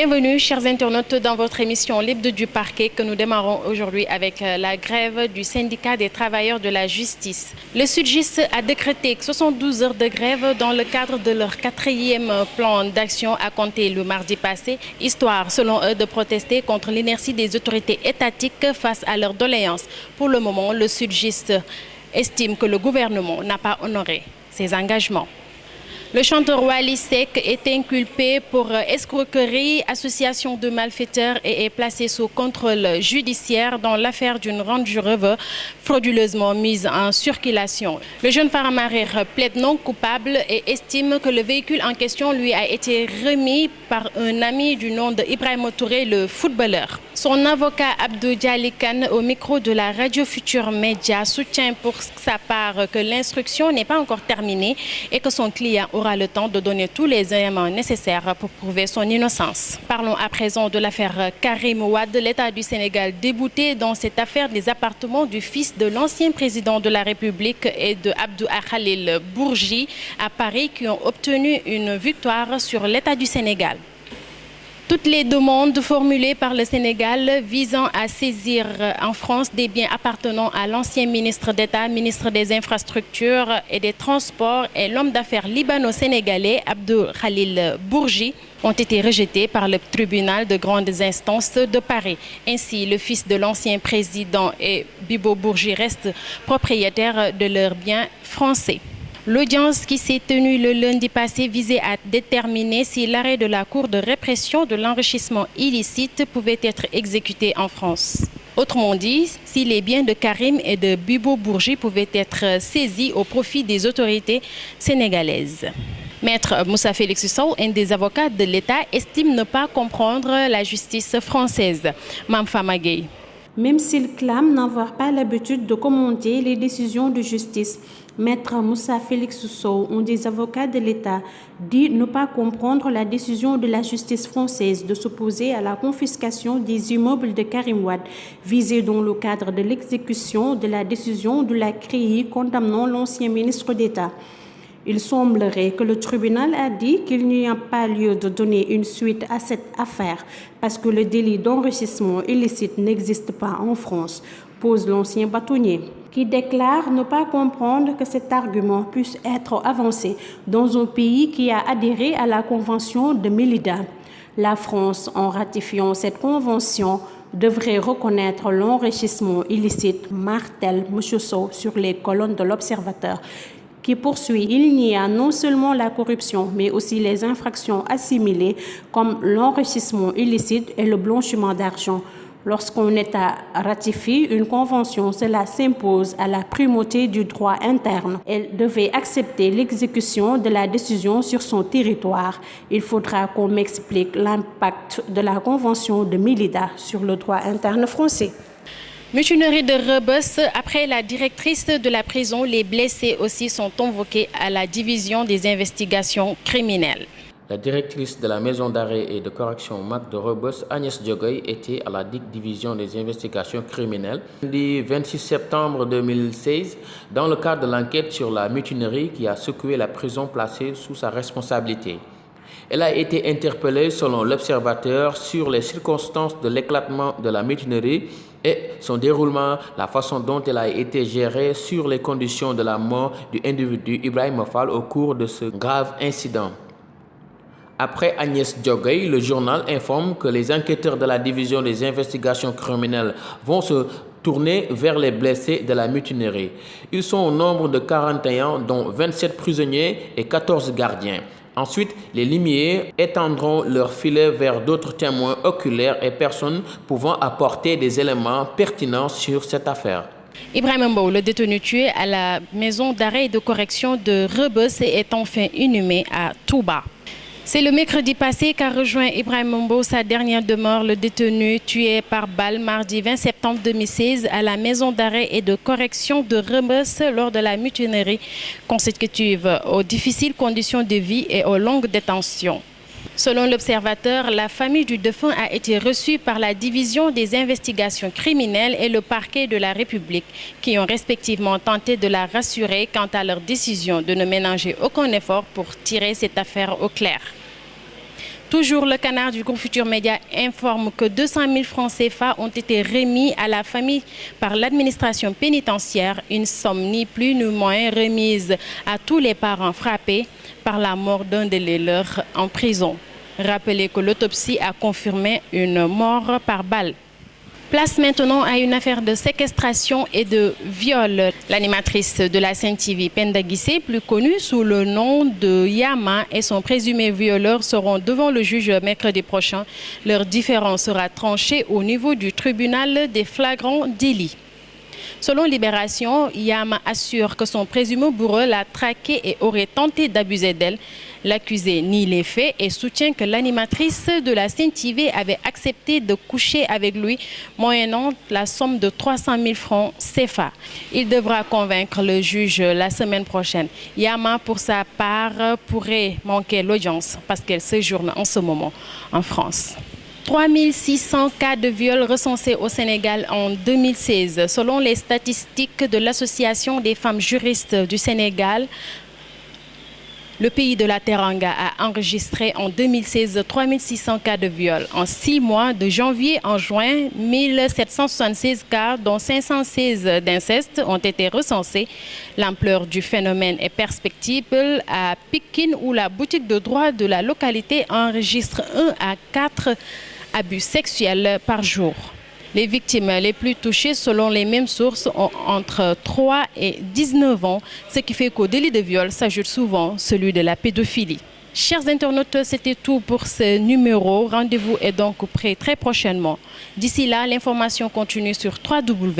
Bienvenue, chers internautes, dans votre émission Libre du parquet que nous démarrons aujourd'hui avec la grève du syndicat des travailleurs de la justice. Le SYTJUST a décrété 72 heures de grève dans le cadre de leur 4e plan d'action à compter le mardi passé, histoire, selon eux, de protester contre l'inertie des autorités étatiques face à leurs doléances. Pour le moment, le SYTJUST estime que le gouvernement n'a pas honoré ses engagements. Le chanteur Wally Seck est inculpé pour escroquerie, association de malfaiteurs et est placé sous contrôle judiciaire dans l'affaire d'une Range Rover frauduleusement mise en circulation. Le jeune Faramarir plaide non coupable et estime que le véhicule en question lui a été remis par un ami du nom de Ibrahima Touré, le footballeur. Son avocat Abdou Diali Kane, au micro de la radio Futur Média, soutient pour sa part que l'instruction n'est pas encore terminée et que son client aura le temps de donner tous les éléments nécessaires pour prouver son innocence. Parlons à présent de l'affaire Karim Wade. L'État du Sénégal débouté dans cette affaire des appartements du fils de l'ancien président de la République et de Abdou Khalil Bourgi à Paris qui ont obtenu une victoire sur l'État du Sénégal. Toutes les demandes formulées par le Sénégal visant à saisir en France des biens appartenant à l'ancien ministre d'État, ministre des Infrastructures et des Transports et l'homme d'affaires libano-sénégalais Abdou Khalil Bourgi ont été rejetées par le tribunal de grande instance de Paris. Ainsi, le fils de l'ancien président et Bibo Bourgi restent propriétaires de leurs biens français. L'audience qui s'est tenue le lundi passé visait à déterminer si l'arrêt de la Cour de répression de l'enrichissement illicite pouvait être exécuté en France. Autrement dit, si les biens de Karim et de Bibo Bourgi pouvaient être saisis au profit des autorités sénégalaises. Maître Moussa Félix Sow, un des avocats de l'État, estime ne pas comprendre la justice française. Mme Fama Gueye. Même s'il clame n'avoir pas l'habitude de commenter les décisions de justice, Maître Moussa Félix Sow, un des avocats de l'État, dit ne pas comprendre la décision de la justice française de s'opposer à la confiscation des immeubles de Karim Wade, visés dans le cadre de l'exécution de la décision de la CREI condamnant l'ancien ministre d'État. Il semblerait que le tribunal a dit qu'il n'y a pas lieu de donner une suite à cette affaire parce que le délit d'enrichissement illicite n'existe pas en France, pose l'ancien bâtonnier, qui déclare ne pas comprendre que cet argument puisse être avancé dans un pays qui a adhéré à la convention de Mélida. La France, en ratifiant cette convention, devrait reconnaître l'enrichissement illicite, martèle M. Sow sur les colonnes de l'Observateur, qui poursuit. Il n'y a non seulement la corruption, mais aussi les infractions assimilées comme l'enrichissement illicite et le blanchiment d'argent. Lorsqu'un État ratifie une convention, cela s'impose à la primauté du droit interne. Elle devait accepter l'exécution de la décision sur son territoire. Il faudra qu'on m'explique l'impact de la convention de Mélida sur le droit interne français. Mutinerie de Rebeuss. Après la directrice de la prison, les blessés aussi sont convoqués à la division des investigations criminelles. La directrice de la maison d'arrêt et de correction MAC de Rebeuss, Agnès Diogoy, était à la division des investigations criminelles le 26 septembre 2016 dans le cadre de l'enquête sur la mutinerie qui a secoué la prison placée sous sa responsabilité. Elle a été interpellée selon l'Observateur sur les circonstances de l'éclatement de la mutinerie et son déroulement, la façon dont elle a été gérée sur les conditions de la mort du individu Ibrahima Fall au cours de ce grave incident. Après Agnès Diogoy, le journal informe que les enquêteurs de la division des investigations criminelles vont se tourner vers les blessés de la mutinerie. Ils sont au nombre de 41, dont 27 prisonniers et 14 gardiens. Ensuite, les limiers étendront leur filet vers d'autres témoins oculaires et personnes pouvant apporter des éléments pertinents sur cette affaire. Ibrahima Mbow, le détenu tué à la maison d'arrêt et de correction de Rebeuss, est enfin inhumé à Touba. C'est le mercredi passé qu'a rejoint Ibrahima Mbow sa dernière demeure, le détenu tué par balle mardi 20 septembre 2016 à la maison d'arrêt et de correction de Rebeuss lors de la mutinerie consécutive aux difficiles conditions de vie et aux longues détentions. Selon l'Observateur, la famille du défunt a été reçue par la division des investigations criminelles et le parquet de la République, qui ont respectivement tenté de la rassurer quant à leur décision de ne ménager aucun effort pour tirer cette affaire au clair. Toujours le canard du groupe Futurs Médias informe que 200 000 francs CFA ont été remis à la famille par l'administration pénitentiaire, une somme ni plus ni moins remise à tous les parents frappés par la mort d'un de leurs en prison. Rappelez que l'autopsie a confirmé une mort par balle. Place maintenant à une affaire de séquestration et de viol. L'animatrice de la Sen TV, Penda Guissé, plus connue sous le nom de Yama, et son présumé violeur seront devant le juge mercredi prochain. Leur différend sera tranché au niveau du tribunal des flagrants délits. Selon Libération, Yama assure que son présumé bourreau l'a traqué et aurait tenté d'abuser d'elle. L'accusé nie les faits et soutient que l'animatrice de la Sen TV avait accepté de coucher avec lui, moyennant la somme de 300 000 francs CFA. Il devra convaincre le juge la semaine prochaine. Yama, pour sa part, pourrait manquer l'audience parce qu'elle séjourne en ce moment en France. 3600 cas de viol recensés au Sénégal en 2016. Selon les statistiques de l'Association des femmes juristes du Sénégal, le pays de la Teranga a enregistré en 2016 3600 cas de viol. En 6 mois, de janvier en juin, 1776 cas, dont 516 d'inceste, ont été recensés. L'ampleur du phénomène est perceptible à Pikine, où la boutique de droit de la localité enregistre 1 à 4 abus sexuels par jour. Les victimes les plus touchées, selon les mêmes sources, ont entre 3 et 19 ans, ce qui fait qu'au délit de viol s'ajoute souvent celui de la pédophilie. Chers internautes, c'était tout pour ce numéro. Rendez-vous est donc prêt très prochainement. D'ici là, l'information continue sur www.igfm.sn.